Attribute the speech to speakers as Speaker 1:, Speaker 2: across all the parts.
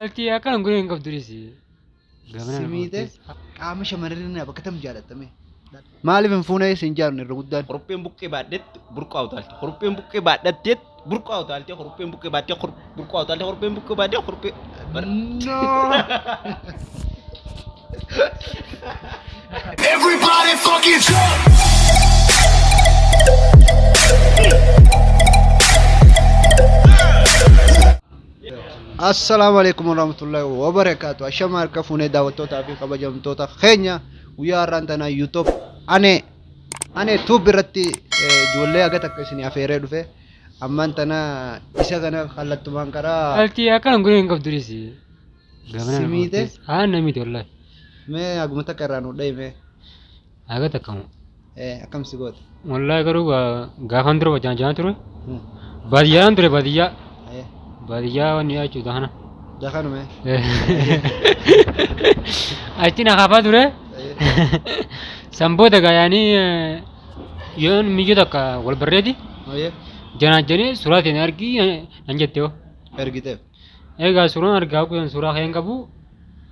Speaker 1: Alti akkan gureen qabdurisi.
Speaker 2: Simiite qaama shamarranii bakka tam jaalatame. Maaliif hin fuunee isin jaarne irra guddaan?
Speaker 3: Korupheen buqqee baadhetti burqaa utaalti. Korupheen buqqee baadhatteet burqaa utaalti. Korupheen buqqee baadhee burqaa utaalti. Korupheen buqqee baadhee koruphee.
Speaker 2: No.
Speaker 4: Everybody fucking jump!
Speaker 2: Assalamualaikum warahmatullahi wabarakatuh. Ashama harka fuunee daawwattootaa fi kabajamtoota keenya guyyaa har'aan tana YouTube ane tuub irratti ijoollee aga takka isin afeeree dhufe ammaan tana isa kana kallattumaan karaa
Speaker 1: Alti akkan gureen qabdurisi.
Speaker 2: Simiite
Speaker 1: Haa namiiti wallahi.
Speaker 2: mee aguma takka irraa nu dhayme
Speaker 1: Aga takkamu.
Speaker 2: akkam si goote?
Speaker 1: Wallahi garuu gaafan dura wajjaan ture. Baadiyyaan ture baadiyyaa. Baadiyyaa wanni jechuudha kana.
Speaker 2: Dakanume
Speaker 1: Achi na kaafaa ture. Sanboota gaayanii yoon miyyoo takka wal barreedi.
Speaker 2: oye
Speaker 1: Janaajanii suuraa ta'e argii nan jette yoo.
Speaker 2: ergiteef
Speaker 1: Egaa suuraan argaa kun suuraa keen qabu.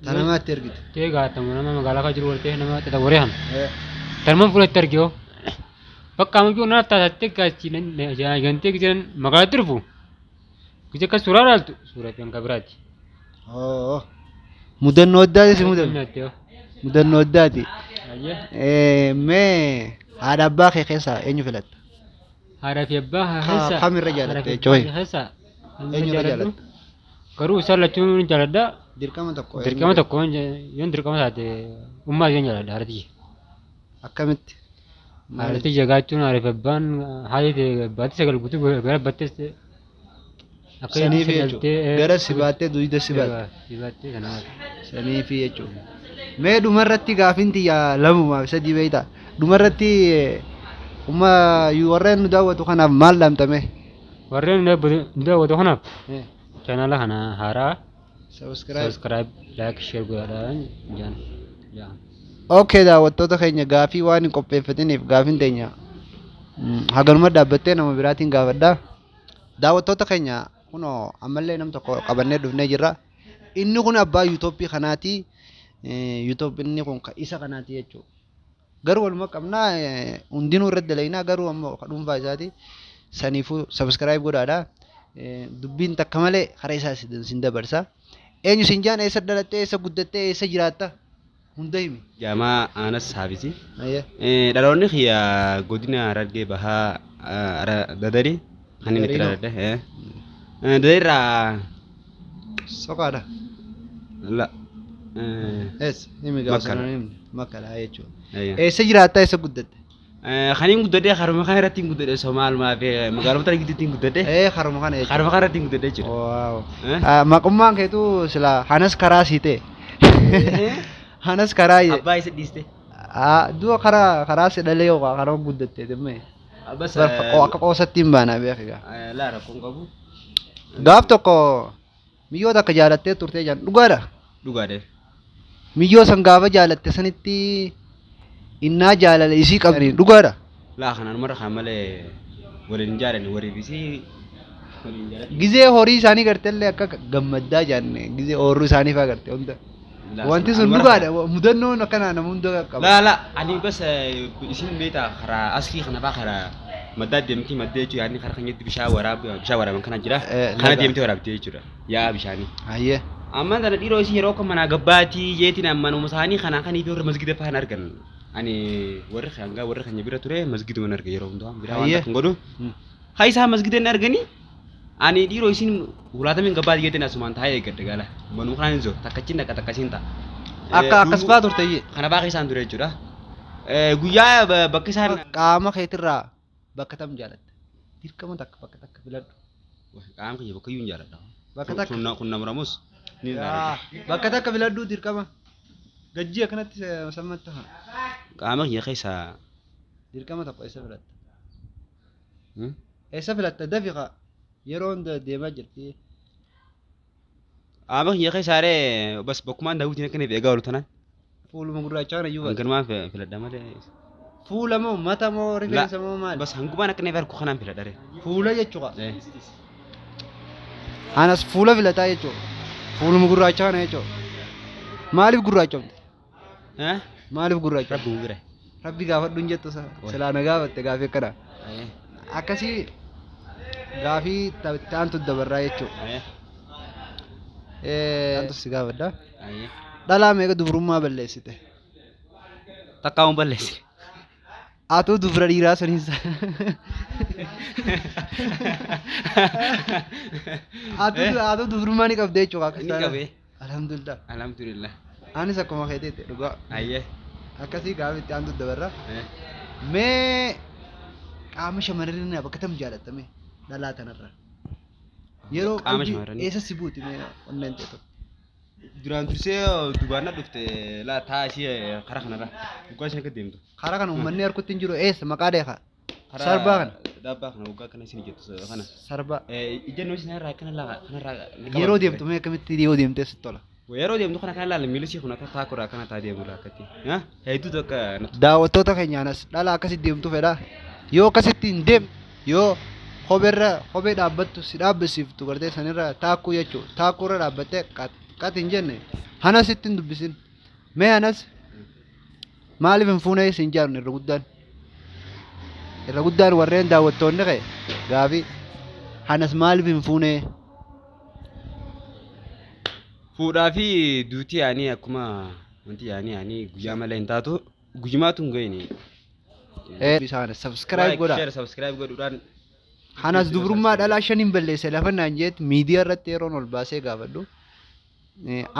Speaker 2: tanamaatti ergite
Speaker 1: Egaa tamu nama magaalaa kan jiru waltee nama xaxawaree han. Talman fudhatte argee bakka miyyoo naaf taasisattee gaachi gantee jiran magaalaatti dhufu. Gija akka suuraa ilaaltu suuraa kan kabiraati.
Speaker 2: oo mudannoo addaati si mudannoo addaati mee haadha abbaa kee keessaa eenyu filatta?
Speaker 1: Haadhaa fi abbaa
Speaker 2: kamirra jaalatte jechuudha? Eenyu irra jaalatte?
Speaker 1: Garuu isaan lachuun ni jaaladha.
Speaker 2: Dirqama tokko
Speaker 1: Dirqama tokko yoon dirqama taate ummaa isheen jaaladha haadha tiyya.
Speaker 2: akkamitti?
Speaker 1: Haadha tiyya gaachuun haadha fi abbaan haadha baattii sagal guutuu gara battes
Speaker 2: Sanii fi jechuudha. Gara si baattee duyda si baatte.
Speaker 1: Si baattee kana
Speaker 2: Sanii fi jechuudha. Mee dhumarratti gaafin tiyya lamumaaf sadii beeyta. Dhumarratti warreen nu daawwatu kanaaf maal dhaamtame?
Speaker 1: warreen nu daawwatu kanaaf chaanala kana haaraa
Speaker 2: Subscribe.
Speaker 1: subscribe like share godhaadhaan jaan.
Speaker 2: Okay daawwattoota keenya gaafii waan hin qopheeffatiniif gaafin teenya haganuma dhaabbattee nama biraatiin gaafadhaa. Daawwattoota keenya kunoo ammallee nam tokko qabannee dhufnee jirra. Inni kun abbaa yuutoopii kanaati. Yuutoopii kun isa kanaati jechuudha. Garuu waluma qabnaa hundinuu irratti dalaynaa garuu ammoo dhuunfaa isaati. Saniifuu subscribe godhaadhaa. Dubbiin takka malee karaa isaa sin dabarsa. Eenyu sin jaan eessa dhalattee eessa guddattee eessa jiraatta? Hunda himi.
Speaker 3: Jamaa anas haabisi. Dhaloonni kiyya godina Harargee bahaa dadari kan inni itti dhaladhe. Dadarirraa
Speaker 2: Sokaadha.
Speaker 3: la
Speaker 2: Eessa himi gaafsanaan himni makkalaa jechuudha.
Speaker 3: Ayya.
Speaker 2: Eessa jiraatta eessa guddatte?
Speaker 3: Kan hin guddadhe haruma kan irratti hin guddadhe Somaalumaa fi magaalota gidduutti hin guddadhe.
Speaker 2: Haruma kana jechuudha.
Speaker 3: Haruma kan irratti hin guddadhe jechuudha.
Speaker 2: Waaw. Maqummaan keetu sila hanas karaa siite. Hanas karaa
Speaker 3: Abbaa isa dhiiste.
Speaker 2: du'a karaa sedhalee yookaan karaa guddatte deemee.
Speaker 3: Abbas
Speaker 2: Akka qoosatti hin baana beekaa.
Speaker 3: laara kun qabu.
Speaker 2: Gaaf tokko miyyoo takka jaalattee turtee jaan dhugaadha.
Speaker 3: Dhugaadhe.
Speaker 2: Miyyoo san gaafa jaalatte sanitti innaa jaalala isii qabni dhugaadha.
Speaker 3: Laa kanaan mara kan malee waliin jaalani wariifisi waliin jaalani.
Speaker 2: Gizee horii isaanii garteellee akka gammaddaa jaanne gizee oorruu isaanii fa'aa garte hunda. Wanti sun dhugaadha mudannoon akkanaa nama hunda qaba.
Speaker 3: La ani bas isin beeta karaa askii kana baa karaa maddaa deemtii maddee jechuudha yaadni karaa keenyatti bishaan waraaban kana jira kana deemtee waraabdee jechuudha yaa bishaanii.
Speaker 2: Ayyee.
Speaker 3: Amma tana dhiiroo isin yeroo akka manaa gabbaatii jeetiin ammanuma isaanii kanaa kanii fi warra masgida fa'aan argan ani warri keenya bira ture masgiduma arga yeroo hundaa biraa waan takkan godhu haa isaa masgida hin arganii ani dhiiroo isin ulaatamiin gabbaatii jeetiin asumaan taa'ee eeggadde gaala manuma kanaan hin zo takkachin dhaqa takkasiin ta'a.
Speaker 2: Akkas fa'aa turte
Speaker 3: Kana baaqii isaan ture jechuudha. Guyyaa bakka isaan
Speaker 2: qaama keetirraa bakka tam jaalatte? Dirqama takka bakka takka filadhu.
Speaker 3: qaama kiyya bakka iyyuu hin jaaladha.
Speaker 2: Bakka takka.
Speaker 3: Kun namuramus ni
Speaker 2: Bakka takka filadhu dirqama. Gajjii akkanatti sammatti haa.
Speaker 3: qaama kiyya keessaa
Speaker 2: Dirqama tokko eessa filatta? Eessa filatta dafiqa yeroo hunda deemaa jirti.
Speaker 3: qaama kiyya keessaa bas bakkumaan daawwitiin akkaniif eegaa oolu tanaan
Speaker 2: Fuuluma gurraachaa kana iyyuu
Speaker 3: hanganumaan filadha malee.
Speaker 2: fuula moo mata moo rifeensa moo maal?
Speaker 3: Bas hangumaan akkaniif harku kanaan filadha.
Speaker 2: Fuula jechuudha. Anas fuula filataa jechuudha. Fuuluma gurraacha kana jechuudha. Maaliif gurraachomte?
Speaker 3: Eh?
Speaker 2: Maaliif gurraacha?
Speaker 3: Rabbi bira.
Speaker 2: Rabbi gaafadhu hin jettu silaa na gaafatte gaafii akkana. Akkasii gaafii taantu dabarraa jechuudha. Taantu si gaafadha. Dhalaa meeqa dubrummaa balleessite?
Speaker 3: Takkaawwan balleessi.
Speaker 2: Atuu dubra dhiiraa saniinsa. Atuu dubrummaa ni qabdee jechuudha akka
Speaker 3: Ni qabee.
Speaker 2: Alhamdulillah.
Speaker 3: Alhamdulillah.
Speaker 2: Anis akkuma keeteetti dhugaa.
Speaker 3: Ayyee.
Speaker 2: Akkasii gaafii taantu dabarraa. Mee qaama shamarranii bakka tam jaalatame dhalaa kanarra. Yeroo
Speaker 3: Qaama shamarranii?
Speaker 2: eessa si buuti mee onneen ta'e tokko.
Speaker 3: Duraan dursee dubaana dhufte laa taa ishee karaa kanarra. Dhugaa isheen akka deemtu.
Speaker 2: Karaa kana uummanni harkutti hin jiru eessa maqaa deeqa. Sarbaa kana.
Speaker 3: Daabbaa kana waggaa kana isin jettu kana.
Speaker 2: Sarbaa.
Speaker 3: Ijjannoo isin irraa kanarraa.
Speaker 2: Yeroo deemtu mee akkamitti yoo deemtee sitti tola.
Speaker 3: Yeroo deemtu kana kan laala miila ishee kun akka taakuraa kana taa deemu laakkatti. Hedduutu akka natti.
Speaker 2: Daawwattoota keenyaanas dhala akkasitti deemtu fedha. Yoo akkasitti hin deemne yoo kophee dhaabbattu si dhaabbisiiftu gartee sanirra taakkuu jechuudha. Taakkuurra dhaabbattee qat hin jenne hanas ittiin dubbisin. Mee hanas maaliif hin fuunee isin jaarne irra guddaan? Irra guddaan warreen daawwattoonni ka'e gaafii hanas maaliif hin fuunee?
Speaker 3: Fuudhaa fi duutii yaanii akkuma wanti yaanii guyyaa malee hin taatu guyyaatu hin gahine.
Speaker 2: Isaanis subscribe godha.
Speaker 3: Share subscribe godhuudhaan.
Speaker 2: Hanas dubrummaa dhalaa shaniin balleesse lafa naan jeetti miidiyaa irratti yeroon ol baasee gaafadhu.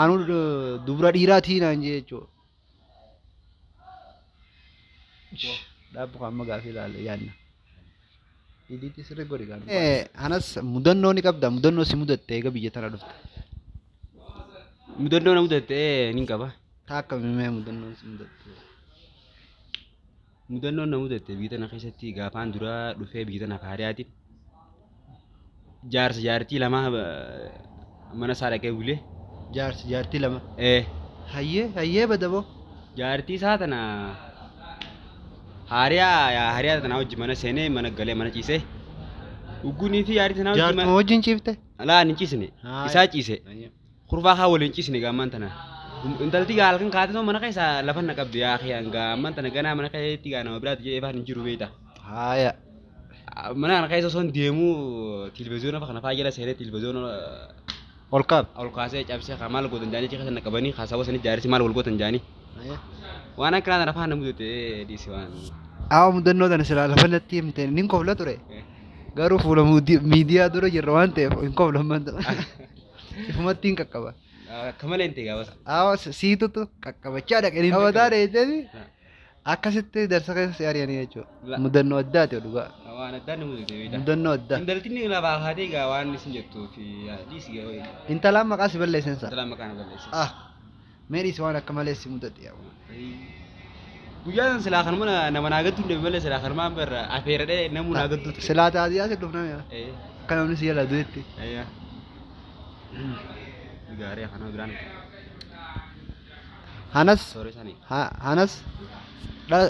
Speaker 2: Anu dubra dhiiraatii naan jee jechuudha. Dhaabbu amma gaafii ilaale yaadna. Idiitti sirrii godhi gaafii. Hanas mudannoo ni qabda. Mudannoo si mudatte eega biyya tana dhufte.
Speaker 3: Mudannoo na mudatte ni qaba.
Speaker 2: Taakka mimee mudannoo si mudatte.
Speaker 3: Mudannoo na mudatte biyya tana keessatti gaafaan dura dhufee biyya tana faariyaati. Jaartii lama mana isaa dhaqee bulee.
Speaker 2: Jaartii lama. Hayyee badaboo.
Speaker 3: Jaartii isaa tana haariyaa tana wajji mana seenee mana galee mana ciisee. Uggunii fi yaadii tana wajji mana.
Speaker 2: Jaartuma wajjin ciifte?
Speaker 3: Laa ni ciisne. Isaa ciise. Kurfaa haa waliin ciisne gaamman tana. Intalti gaa halkan kaatee mana keessa lafa na qabdi yaa akhiyan gaamman tana ganaa mana keessatti gaa nama biraatti jedhee ifaan hin jiru beekta.
Speaker 2: Haaya.
Speaker 3: Mana kana keessa osoo hin deemu televezyiyoona kana fa'aa jala seenee televezyiyoona
Speaker 2: ol kaab.
Speaker 3: ol kaasee cabsee maal gootan jaanii keessa na qabanii haasawaa sanii jaarsi maal wal gootan jaanii. Waan akka kana afaan namu jette dhiisi waan.
Speaker 2: Mudannoo tana silaa lafa natti himte nin kofla ture. Garuu fuula miidiyaa dura jirra waan ta'eef hin koflamman. Ifumatti hin qaqqaba.
Speaker 3: Akka malee hin ta'e gaafas.
Speaker 2: Siitutu qaqqabachaa dhaqanii qabataa dheettee akkasitti darsa keessa si ari'anii jechuudha. Mudannoo addaati dhugaa.
Speaker 3: Waan addaan ni mudate beektaa.
Speaker 2: Mudannoo addaa.
Speaker 3: Intaltiin lafaa haatee gaa waan isin jettuu fi dhiisi gaa.
Speaker 2: Intalaan maqaa si balleessensa.
Speaker 3: Intalaan maqaa na balleessa.
Speaker 2: Meedhiis waan akka malee si mudate.
Speaker 3: Guyyaan silaa kanuma nama naagattu hin malee silaa kanuma barra afeeradhee namuu naagattu.
Speaker 2: Silaa taasisaa si dhufname. Akka namni si jala du'etti.
Speaker 3: Gaarii kana biraan.
Speaker 2: Hanas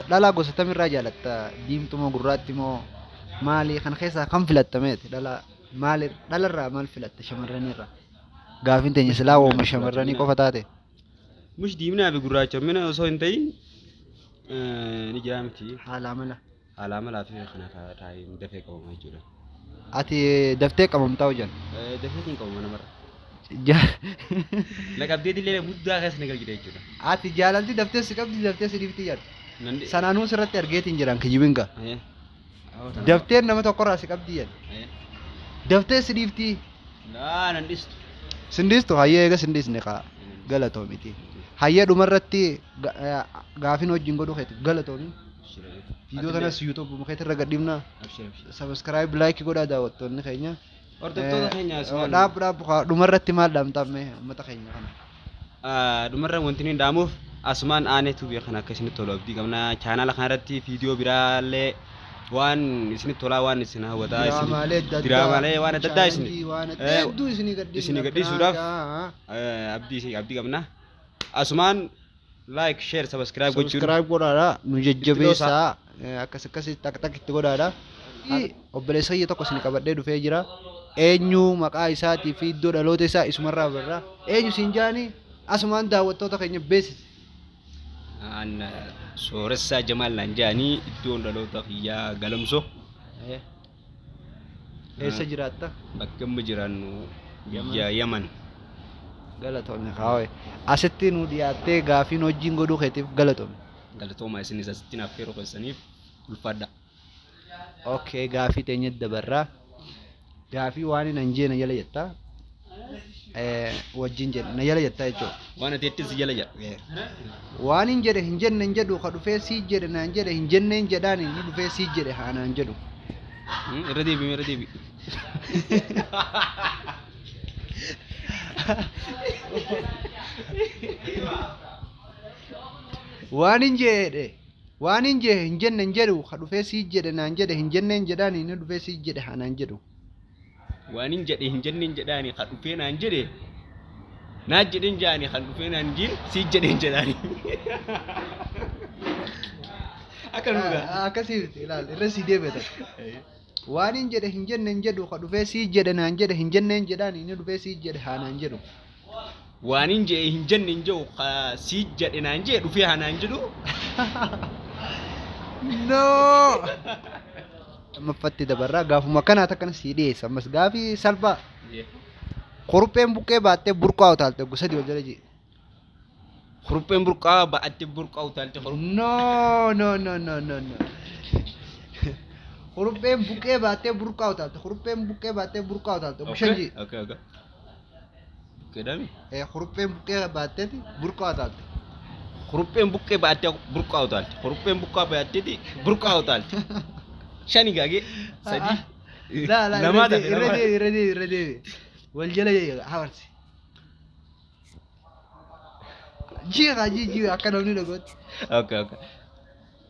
Speaker 2: dhalaa gosa tamirraa jaalatta diimtuu moo gurraatti moo maali kan keessaa kan filattameeti dhalarraa maal filatta shamarranirraa gaafin teenya silaa oomishni shamarranii qofa taate.
Speaker 3: Mush diimnaa fi gurraacha mina osoo hin ta'in ni jira miti.
Speaker 2: Haalaa
Speaker 3: malaa fi kana taa'ee dafee qabama jechuudha.
Speaker 2: Ati daftee qabamtaa hojjan.
Speaker 3: Dafee hin qabama namarra. Laqabdee dillee muddaa keessa ni galchite jechuudha.
Speaker 2: Ati jaalalti daftee si qabdi daftee si dhiifti jedhu. Sanaanuu sirratti argeetiin jiran kijibinga. Daftee nama tokkorraa si qabdi jedhu. Daftee si dhiifti.
Speaker 3: Nan dhiistu.
Speaker 2: Sindiistu hayyee eega sindiisne kaa galatoo miti. Hayyee dhumarratti gaafin wajjin godhu keeti galatoomi. Viidiyoo kanas YouTube mukeetti irra gadhiifnaa. Subscribe like godhaa daawwattoonni keenya.
Speaker 3: Hordoftoota keenya
Speaker 2: dhaabu dhumarratti maal dhaamtamme uummata keenya kana.
Speaker 3: Dhumarra wanti nuyi dhaamuuf asumaan aaneetu biyya kana akka isinitti tolu abdii qabna. Chaanaala kanarratti viidiyoo biraallee waan isinitti tolaa waan isin hawwataa diraamaalee waan adda addaa isin gadhiisuudhaaf abdii qabna. Asumaan like share subscribe gochuun.
Speaker 2: Subscribe godhaadha nu jajjabeessaa akkasitti takkitti godhaadha. Obboleessa iyya tokko isin qabadhee dhufee jira. eenyu maqaa isaatii fi iddoo dhaloota isaa isumarraa barraa eenyu siin jaanii asumaan daawwattoota keenya beeksisi.
Speaker 3: An Sooressaa Jamaal naan jedhanii iddoon dhaloota kiyyaa Galamsoo.
Speaker 2: Eessa jiraatta?
Speaker 3: Bakka amma jiraannu biyya Yaman.
Speaker 2: Galatoomne kaawee. Asitti nu dhiyaattee gaafiin hojiin godhuu keetiif galatoomne.
Speaker 3: Galatooma isinis asitti naaf yeroo keessaniif ulfaadha.
Speaker 2: Okay, gaafii teenya dabarraa. Gaafii waan hin jee na jala jettaa. Wajjin jedhe na jala jettaa jechuudha.
Speaker 3: Waan ati ittis jala jedha.
Speaker 2: Waan hin jedhe hin jenne hin jedhu ka dhufee sii jedhe naan jedhe hin jenne hin jedhaan inni dhufee sii jedhe haa naan jedhu.
Speaker 3: Irra deebi.
Speaker 2: Waan hin jedhe hin jenne hin jedhu ka dhufee sii jedhe naan jedhe hin jenne hin jedhaan inni dhufee sii jedhe haa naan jedhu.
Speaker 3: Waan hin jedhe hin jenne hin jedhaani kan dhufee naan jedhe naa jedhen jaani kan dhufee naan jedhe sii jedhen jedhaani.
Speaker 2: Akkasiif ilaal irra sii deebita. Waan hin jedhe hin jenne hin jedhu ka dhufee sii jedhe naan jedhe hin jenne hin jedhaan inni dhufee sii jedhe haa naan jedhu.
Speaker 3: Waan hin jedhe hin jenne hin jedhu ka sii jedhe naan jedhe dhufee haa naan jedhu.
Speaker 2: No. Maffatti dabarraa gaafuma kanaa takkana sii dhiyeessa ammas gaafii salphaa. Kurupheen buqqee baattee burqaa utaalte gosa dhiyoo jala jee.
Speaker 3: Kurupheen burqaa baattee burqaa utaalte
Speaker 2: No. Kurupheen buqqee baattee burqaa utaalte kurupheen buqqee baattee burqaa utaalte bushan jee.
Speaker 3: Okay. Buqqee dami.
Speaker 2: Kurupheen buqqee baattee burqaa utaalte.
Speaker 3: Kurupheen buqqee baattee burqaa utaalte. Kurupheen buqqaa baattee burqaa utaalte. Shani gage sadi.
Speaker 2: La irra deebi. Wal jala hawarsi. Jii akka namni dhagooti.
Speaker 3: Okay.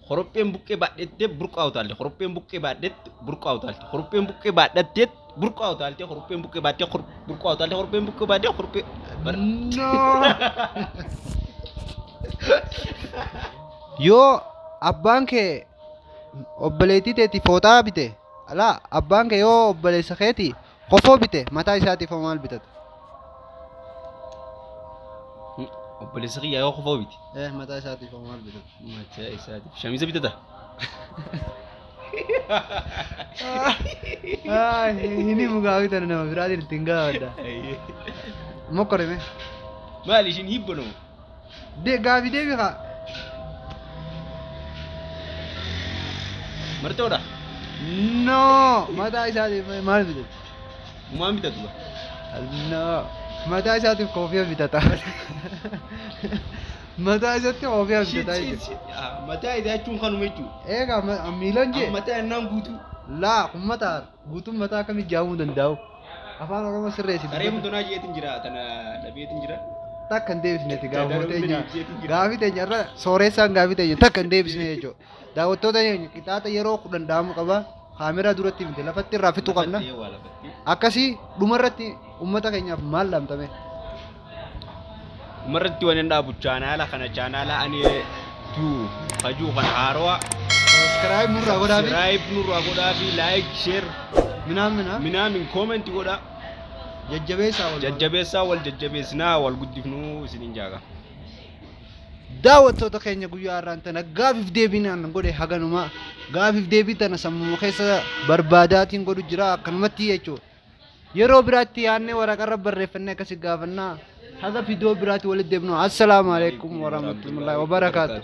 Speaker 3: Kurupheen buqqee baadhattee burqaa utaalte. Kurupheen buqqee baadhattee burqaa utaalte. Kurupheen buqqee baadhattee burqaa utaalte. Kurupheen buqqee baadhattee burqaa utaalte. Kurupheen buqqee baadhattee kuruphee.
Speaker 2: No. Yoo abbaan kee obboleettii teeti fooxaa bite alaa abbaan kee yoo obboleessa keeti kofoo bite mataa isaatiif maal bitata?
Speaker 3: Obboleessa kiyyaa yoo kofoo bite.
Speaker 2: Mataa isaatiif maal bitata?
Speaker 3: Mataa isaatiif shamiza bitata.
Speaker 2: Ini mugaa bitan nama biraatiin ittiin gaafadha. Mokkoreme.
Speaker 3: Maali ishiin hibbanu?
Speaker 2: Gaafii deebi haa.
Speaker 3: Martoodha.
Speaker 2: No, mataa isaatiif maal bitata?
Speaker 3: Maal bitatu?
Speaker 2: No, mataa isaatiif koofii bitata. Mataa isaatti koofii bitata.
Speaker 3: Mataa isaa jechuun kanuma jechuudha.
Speaker 2: Egaa miilan jee.
Speaker 3: Mataa innaan guutuu.
Speaker 2: Laa kun mataa guutuun mataa akkamii jaamuu danda'u? Afaan Oromoo sirreessi.
Speaker 3: Saree mutonaa jeetiin jira tana dhabeetiin jira.
Speaker 2: Takka hin deebisneeti gaafii teenya irra sooressaan gaafii teenya takka hin deebisne jechuudha. Daawwattoota keenya qixaaxa yeroo danda'amu qaba. Kaameraa duratti miti lafatti irraa fixuu qabna. Akkasii dhumarratti uummata keenyaaf maal dhaamtame?
Speaker 3: Dhumarratti waan hin dhaabu chaanaala kana chaanaala ani tu hajuu kan haarawaa.
Speaker 2: Subscribe
Speaker 3: nurraa godhaa fi like share minaamin comment godhaa. Jajjabeessaa wal jajjabeessinaa wal guddifnuu isiniin jaaga.
Speaker 2: Daawwattoota keenya guyyaa har'aan tana gaafiif deebiin godhe haganuma gaafiif deebii tana sammuu keessa barbaadaatiin godhu jira akkanumatti jechuudha. Yeroo biraatti yaadnee waraqarra barreeffannee akkasii gaafannaa haga viidiyoo biraatti walitti deebinu. Assalaamu alaikum warahmatullahi wabarakatuh.